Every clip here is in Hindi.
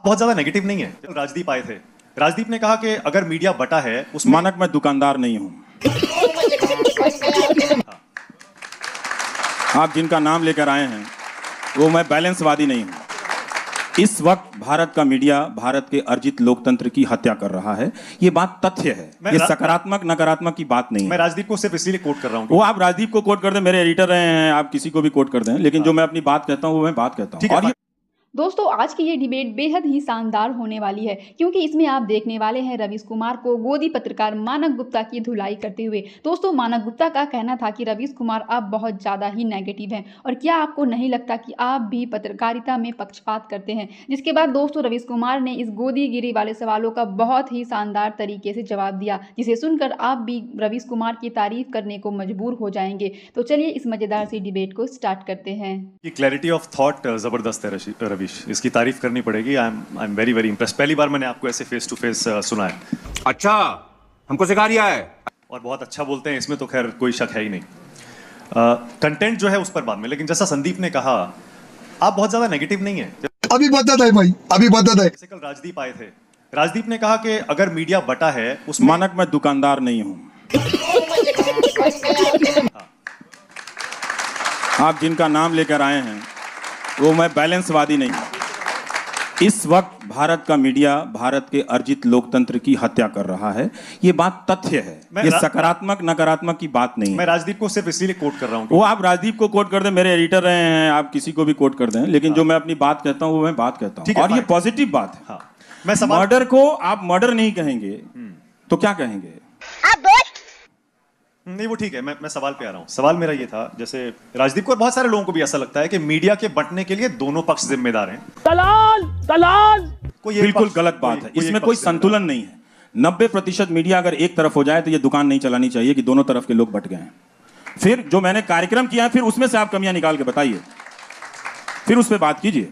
बहुत ज्यादा नेगेटिव नहीं है। राजदीप आए थे, राजदीप ने कहा कि अगर मीडिया बटा है उसमें मानक मैं दुकानदार नहीं हूं। आप जिनका नाम लेकर आए हैं वो मैं बैलेंसवादी नहीं हूं। इस वक्त भारत का मीडिया भारत के अर्जित लोकतंत्र की हत्या कर रहा है। ये बात तथ्य है, ये सकारात्मक नकारात्मक की बात नहीं है। मैं राजदीप को सिर्फ इसलिए कोट कर रहा हूं। वो आप राजदीप को कोट कर दें, मेरे एडिटर रहे हैं, आप किसी को भी कोट कर दें, लेकिन जो मैं अपनी बात कहता हूं वो मैं बात कहता हूं। और दोस्तों आज की ये डिबेट बेहद ही शानदार होने वाली है, क्योंकि इसमें आप देखने वाले हैं रवीश कुमार को गोदी पत्रकार मानक गुप्ता की धुलाई करते हुए। दोस्तों मानक गुप्ता का कहना था कि रवीश कुमार अब बहुत ज़्यादा ही नेगेटिव हैं, और क्या आपको नहीं लगता कि आप भी पत्रकारिता में पक्षपात करते हैं। जिसके बाद दोस्तों रवीश कुमार ने इस गोदीगिरी वाले सवालों का बहुत ही शानदार तरीके से जवाब दिया, जिसे सुनकर आप भी रवीश कुमार की तारीफ करने को मजबूर हो जाएंगे। तो चलिए इस मज़ेदार सी डिबेट को स्टार्ट करते हैं। क्लैरिटी ऑफ थॉट जबरदस्त है रवीश, इसकी तारीफ करनी पड़ेगी। I am very very impressed. पहली बार मैंने आपको ऐसे फेस टू फेस सुना है। अच्छा, हमको सिखा दिया है। और बहुत अच्छा बोलते हैं, इसमें तो खैर कोई शक है ही नहीं। कंटेंट जो है उस पर बाद में, लेकिन जैसा संदीप ने कहा आप बहुत ज्यादा नेगेटिव नहीं है। अभी बता दे भाई, अभी बता दे। कल राजदीप आए थे, राजदीप ने कहा कि अगर मीडिया बटा है उसमें मानक मैं दुकानदार नहीं हूं। आप जिनका नाम लेकर आए हैं वो मैं बैलेंसवादी नहीं हूं। इस वक्त भारत का मीडिया भारत के अर्जित लोकतंत्र की हत्या कर रहा है। ये बात तथ्य है, ये सकारात्मक नकारात्मक की बात नहीं है। मैं राजदीप को सिर्फ इसलिए कोट कर रहा हूं। वो आप राजदीप को कोट कर दें, मेरे एडिटर रहे हैं, आप किसी को भी कोट कर दें, लेकिन जो मैं अपनी बात कहता हूं वो मैं बात कहता हूं। और ये पॉजिटिव बात है। मैं मर्डर को आप मर्डर नहीं कहेंगे तो क्या कहेंगे? नहीं वो ठीक है, मैं सवाल पे आ रहा हूँ। सवाल मेरा ये था, जैसे राजदीप को और बहुत सारे लोगों को भी ऐसा लगता है कि मीडिया के बंटने के लिए दोनों पक्ष जिम्मेदार हैं। दलाल बिल्कुल गलत बात है, इसमें कोई संतुलन नहीं है। 90% मीडिया अगर एक तरफ हो जाए तो ये दुकान नहीं चलानी चाहिए कि दोनों तरफ के लोग बट गए हैं। फिर जो मैंने कार्यक्रम किया फिर उसमें से आप कमियां निकाल के बताइए, फिर उस पर बात कीजिए।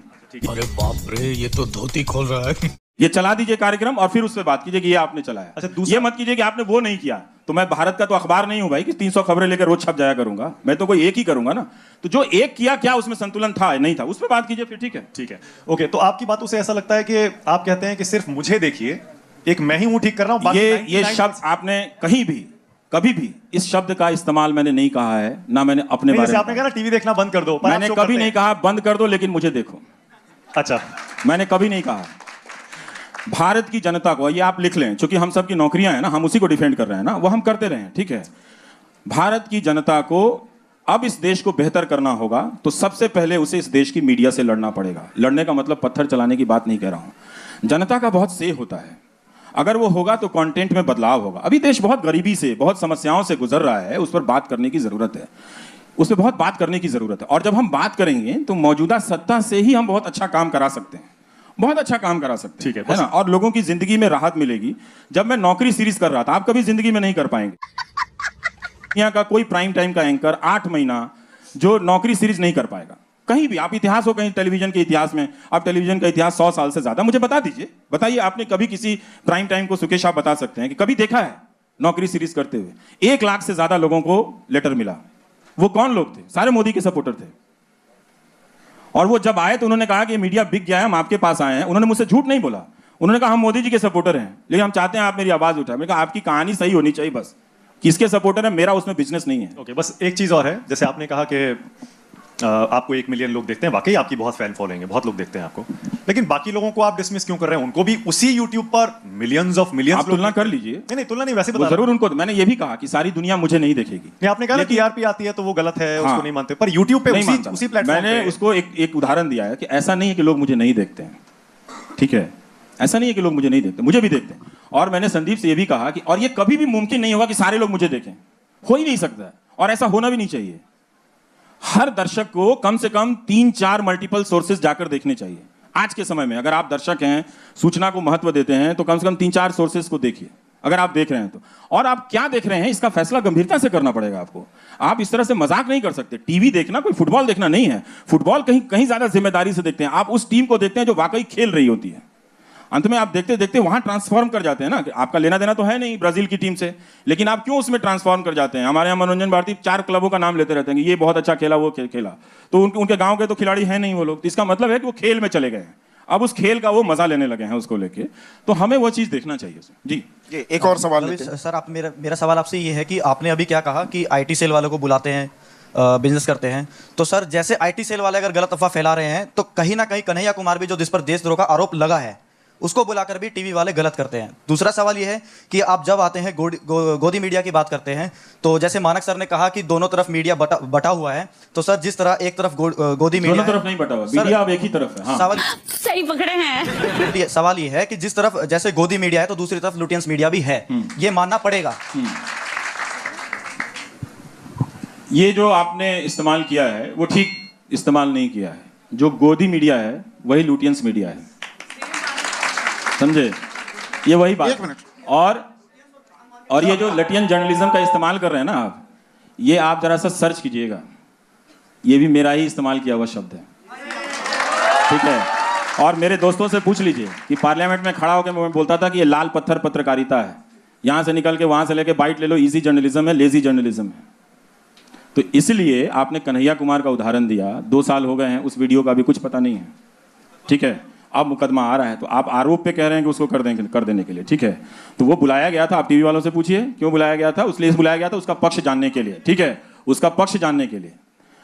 अरे बाप रे, ये तो धोती खोल रहा है। ये चला दीजिए कार्यक्रम और फिर उस पर बात कीजिए कि ये आपने चलाया। अच्छा, ये मत कीजिए कि आपने वो नहीं किया। तो मैं भारत का तो अखबार नहीं हूं भाई कि 300 खबरें लेकर रोज छप जाया करूंगा। मैं तो कोई एक ही करूंगा ना। तो जो एक किया, क्या उसमें संतुलन था नहीं था, उस पर बात कीजिए। फिर ठीक है ओके। तो आपकी बातों से ऐसा लगता है कि आप कहते हैं कि सिर्फ मुझे देखिए, एक मैं ही हूं ठीक कर रहा हूं। ये शब्द आपने कहीं भी कभी भी इस शब्द का इस्तेमाल मैंने नहीं कहा है, ना मैंने अपने बारे में। आपने कहा ना टीवी देखना बंद कर दो, मैंने कभी नहीं कहा बंद कर दो, लेकिन मुझे देखो। अच्छा, मैंने कभी नहीं कहा। भारत की जनता को, ये आप लिख लें, क्योंकि हम सब की नौकरियां हैं ना, हम उसी को डिफेंड कर रहे हैं ना, वो हम करते रहे हैं, ठीक है। भारत की जनता को अब इस देश को बेहतर करना होगा तो सबसे पहले उसे इस देश की मीडिया से लड़ना पड़ेगा। लड़ने का मतलब पत्थर चलाने की बात नहीं कह रहा हूं। जनता का बहुत से होता है, अगर वो होगा तो कंटेंट में बदलाव होगा। अभी देश बहुत गरीबी से, बहुत समस्याओं से गुजर रहा है, उस पर बात करने की जरूरत है, उस पर बहुत बात करने की जरूरत है। और जब हम बात करेंगे तो मौजूदा सत्ता से ही हम बहुत अच्छा काम करा सकते हैं, बहुत अच्छा काम करा सकते हैं, ठीक है ना। और लोगों की जिंदगी में राहत मिलेगी। जब मैं नौकरी सीरीज कर रहा था, आप कभी जिंदगी में नहीं कर पाएंगे। यहाँ का कोई प्राइम टाइम का एंकर 8 महीना जो नौकरी सीरीज नहीं कर पाएगा कहीं भी। आप इतिहास हो कहीं टेलीविजन के इतिहास में, आप टेलीविजन का इतिहास 100 साल से ज्यादा, मुझे बता दीजिए, बताइए आपने कभी किसी प्राइम टाइम को, सुकेश आप बता सकते हैं कि कभी देखा है नौकरी सीरीज करते हुए? 1 लाख से ज्यादा लोगों को लेटर मिला। वो कौन लोग थे? सारे मोदी के सपोर्टर थे। और वो जब आए तो उन्होंने कहा कि मीडिया बिक गया है, हम आपके पास आए हैं। उन्होंने मुझसे झूठ नहीं बोला, उन्होंने कहा हम मोदी जी के सपोर्टर हैं, लेकिन हम चाहते हैं आप मेरी आवाज उठाएं। मैंने कहा आपकी कहानी सही होनी चाहिए, बस किसके सपोर्टर है, मेरा उसमें बिजनेस नहीं है। ओके, बस एक चीज और है, जैसे आपने कहा कि आपको 1 मिलियन लोग देखते हैं, वाकई आपकी बहुत फैन फॉलोइंग है, बहुत लोग देखते हैं आपको, लेकिन बाकी लोगों को आप डिसमिस क्यों कर रहे हैं? उनको भी उसी यूट्यूब पर मिलियंस ऑफ मिलियंस तुलना कर लीजिए। नहीं तुलना नहीं, वैसे बता जरूर उनको। मैंने ये भी कहा कि सारी दुनिया मुझे नहीं देखेगी। नहीं, आपने कहा टीआरपी आती है तो वो गलत है, उसको नहीं मानते, पर यूट्यूब पे उसी प्लेटफॉर्म मैंने उसको एक उदाहरण दिया है कि ऐसा नहीं है कि लोग मुझे नहीं देखते हैं, ठीक है, ऐसा नहीं है कि लोग मुझे नहीं देखते, मुझे भी देखते हैं। और मैंने संदीप से ये भी कहा कि और ये कभी भी मुमकिन नहीं होगा कि सारे लोग मुझे देखें, हो ही नहीं सकता है, और ऐसा होना भी नहीं चाहिए। हर दर्शक को कम से कम 3-4 मल्टीपल सोर्सेज जाकर देखने चाहिए। आज के समय में अगर आप दर्शक हैं, सूचना को महत्व देते हैं, तो कम से कम 3-4 सोर्सेज को देखिए, अगर आप देख रहे हैं तो। और आप क्या देख रहे हैं इसका फैसला गंभीरता से करना पड़ेगा आपको। आप इस तरह से मजाक नहीं कर सकते। टीवी देखना कोई फुटबॉल देखना नहीं है। फुटबॉल कहीं ज्यादा जिम्मेदारी से देखते हैं। आप उस टीम को देखते हैं जो वाकई खेल रही होती है। अंत में आप देखते देखते वहां ट्रांसफॉर्म कर जाते हैं ना। आपका लेना देना तो है नहीं ब्राजील की टीम से, लेकिन आप क्यों उसमें ट्रांसफॉर्म कर जाते हैं? हमारे यहाँ मनोरंजन भारती 4 क्लबों का नाम लेते रहते हैं कि ये बहुत अच्छा खेला, वो खेला, तो उनके गांव के तो खिलाड़ी हैं नहीं वो लोग, तो इसका मतलब है कि वो खेल में चले गए हैं। अब उस खेल का वो मजा लेने लगे हैं उसको लेके, तो हमें वो चीज देखना चाहिए जी। एक और सवाल लेते हैं। सर, आप मेरा सवाल आपसे ये है कि आपने अभी क्या कहा कि आईटी सेल वालों को बुलाते हैं, बिजनेस करते हैं, तो सर जैसे आईटी सेल वाले अगर गलत अफवाह फैला रहे हैं तो कहीं ना कहीं कन्हैया कुमार भी, जो जिस पर देशद्रोह का आरोप लगा है, उसको बुलाकर भी टीवी वाले गलत करते हैं। दूसरा सवाल ये है कि आप जब आते हैं गोदी मीडिया की बात करते हैं, तो जैसे मानक सर ने कहा कि दोनों तरफ मीडिया बटा हुआ है, तो सर जिस तरह एक तरफ गोदी मीडिया, दोनों तरफ नहीं बटा हुआ, मीडिया अब एक ही तरफ है। हाँ। सवाल सही पकड़े हैं। सवाल ये है कि जिस तरफ जैसे गोदी मीडिया है तो दूसरी तरफ लुटियंस मीडिया भी है, ये मानना पड़ेगा। ये जो आपने इस्तेमाल किया है वो ठीक इस्तेमाल नहीं किया है। जो गोदी मीडिया है वही लुटियंस मीडिया है, समझे? ये वही बात। और ये जो लटियन जर्नलिज्म का इस्तेमाल कर रहे हैं ना आप, ये आप जरा सा सर्च कीजिएगा, ये भी मेरा ही इस्तेमाल किया हुआ शब्द है, ठीक है? और मेरे दोस्तों से पूछ लीजिए कि पार्लियामेंट में खड़ा होकर मैं बोलता था कि ये लाल पत्थर पत्रकारिता है, यहां से निकल के वहां से लेके बाइट ले लो, इजी जर्नलिज्म है, लेजी जर्नलिज्म है। तो इसलिए आपने कन्हैया कुमार का उदाहरण दिया, 2 साल हो गए हैं, उस वीडियो का भी कुछ पता नहीं है, ठीक है? अब मुकदमा आ रहा है तो आप आरोप पे कह रहे हैं कि उसको कर देने के लिए, ठीक है? तो वो बुलाया गया था, आप टीवी वालों से पूछिए क्यों बुलाया गया था। इसलिए बुलाया गया था उसका पक्ष जानने के लिए, ठीक है? उसका पक्ष जानने के लिए।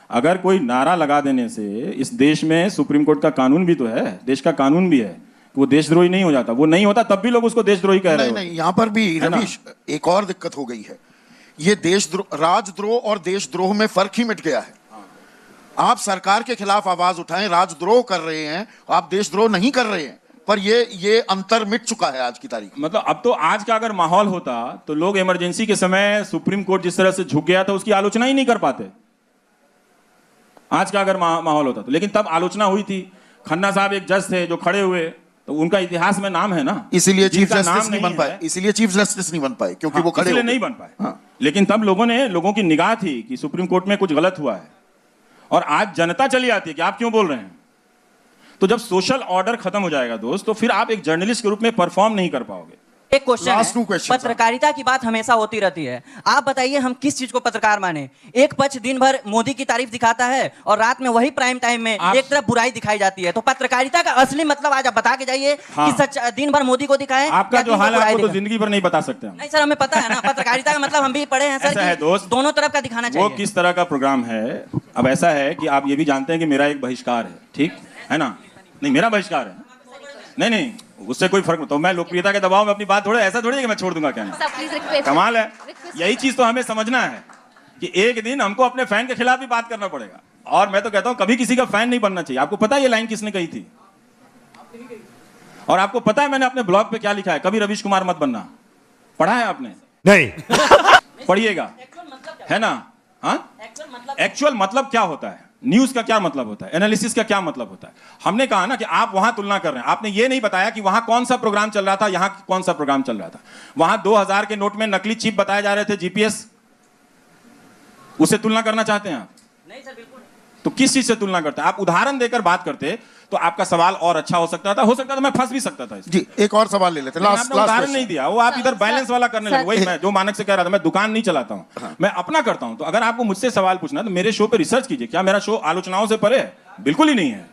अगर कोई नारा लगा देने से, इस देश में सुप्रीम कोर्ट का कानून भी तो है, देश का कानून भी है, वो देशद्रोही नहीं हो जाता। वो नहीं होता तब भी लोग उसको देशद्रोही कह रहे हैं। नहीं, यहाँ पर भी रवीश एक और दिक्कत हो गई है। ये राजद्रोह और देशद्रोह में फर्क ही मिट गया है। आप सरकार के खिलाफ आवाज उठाएं, राजद्रोह कर रहे हैं, आप देशद्रोह नहीं कर रहे हैं, पर ये अंतर मिट चुका है आज की तारीख में। मतलब अब तो आज का अगर माहौल होता तो लोग इमरजेंसी के समय सुप्रीम कोर्ट जिस तरह से झुक गया था उसकी आलोचना ही नहीं कर पाते, आज का अगर माहौल होता तो। लेकिन तब आलोचना हुई थी। खन्ना साहब एक जज थे जो खड़े हुए, तो उनका इतिहास में नाम है ना, इसीलिए चीफ जस्टिस नहीं बन पाए, इसीलिए चीफ जस्टिस नहीं बन पाए क्योंकि वो खड़े नहीं बन पाए। लेकिन तब लोगों की निगाह थी कि सुप्रीम कोर्ट में कुछ गलत हुआ है, और आज जनता चली आती है कि आप क्यों बोल रहे हैं। तो जब सोशल ऑर्डर खत्म हो जाएगा दोस्त, तो फिर आप एक जर्नलिस्ट के रूप में परफॉर्म नहीं कर पाओगे। एक क्वेश्चन, पत्रकारिता की बात हमेशा होती रहती है, आप बताइए हम किस चीज को पत्रकार माने? एक पक्ष दिन भर मोदी की तारीफ दिखाता है और रात में वही प्राइम टाइम में एक तरफ बुराई दिखाई जाती है। तो पत्रकारिता का असली मतलब आज आप बता के जाइए कि सच दिन भर मोदी को दिखाएं। आपका जो हाल है आपको तो जिंदगी भर नहीं बता सकते हम। नहीं सर, हमें पता है ना, पत्रकारिता का मतलब हम भी पढ़े हैं सर। ऐसा है दोस्त, दोनों तरफ का दिखाना चाहिए। वो किस तरह का प्रोग्राम है। अब ऐसा है कि आप ये भी जानते हैं कि मेरा एक बहिष्कार है, ठीक है ना? नहीं, मेरा बहिष्कार है, नहीं, उससे कोई फर्क नहीं। तो मैं लोकप्रियता के दबाव में अपनी बात थोड़े ऐसा थोड़ी है कि मैं छोड़ दूंगा, क्या नहीं? कमाल है। यही चीज तो हमें समझना है कि एक दिन हमको अपने फैन के खिलाफ भी बात करना पड़ेगा। और मैं तो कहता हूं कभी किसी का फैन नहीं बनना चाहिए। आपको पता है ये लाइन किसने कही थी? और आपको पता है मैंने अपने ब्लॉग पे क्या लिखा है? कभी रवीश कुमार मत बनना। पढ़ा है आपने? नहीं। पढ़िएगा, है ना? हाँ, एक्चुअल मतलब क्या होता है, न्यूज का क्या मतलब होता है, एनालिसिस का क्या मतलब होता है। हमने कहा ना कि आप वहां तुलना कर रहे हैं, आपने ये नहीं बताया कि वहां कौन सा प्रोग्राम चल रहा था, यहां कौन सा प्रोग्राम चल रहा था। वहां 2000 के नोट में नकली चिप बताए जा रहे थे, जीपीएस, उससे तुलना करना चाहते हैं आप? नहीं सर, बिल्कुल। तो किस चीज से तुलना करते हैं? आप उदाहरण देकर बात करते तो आपका सवाल और अच्छा हो सकता था मैं फंस भी सकता था जी। एक और सवाल ले लेते हैं, लास्ट उदाहरण नहीं दिया, वो आप इधर बैलेंस वाला करने लगे। वही मैं जो मानक से कह रहा था, मैं दुकान नहीं चलाता हूं, मैं अपना करता हूं। तो अगर आपको मुझसे सवाल पूछना तो मेरे शो पे रिसर्च कीजिए। क्या मेरा शो आलोचनाओं से परे है? बिल्कुल ही नहीं है,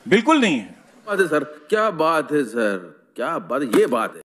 बिल्कुल नहीं है। बात है सर, क्या बात है सर, क्या बात, ये बात है।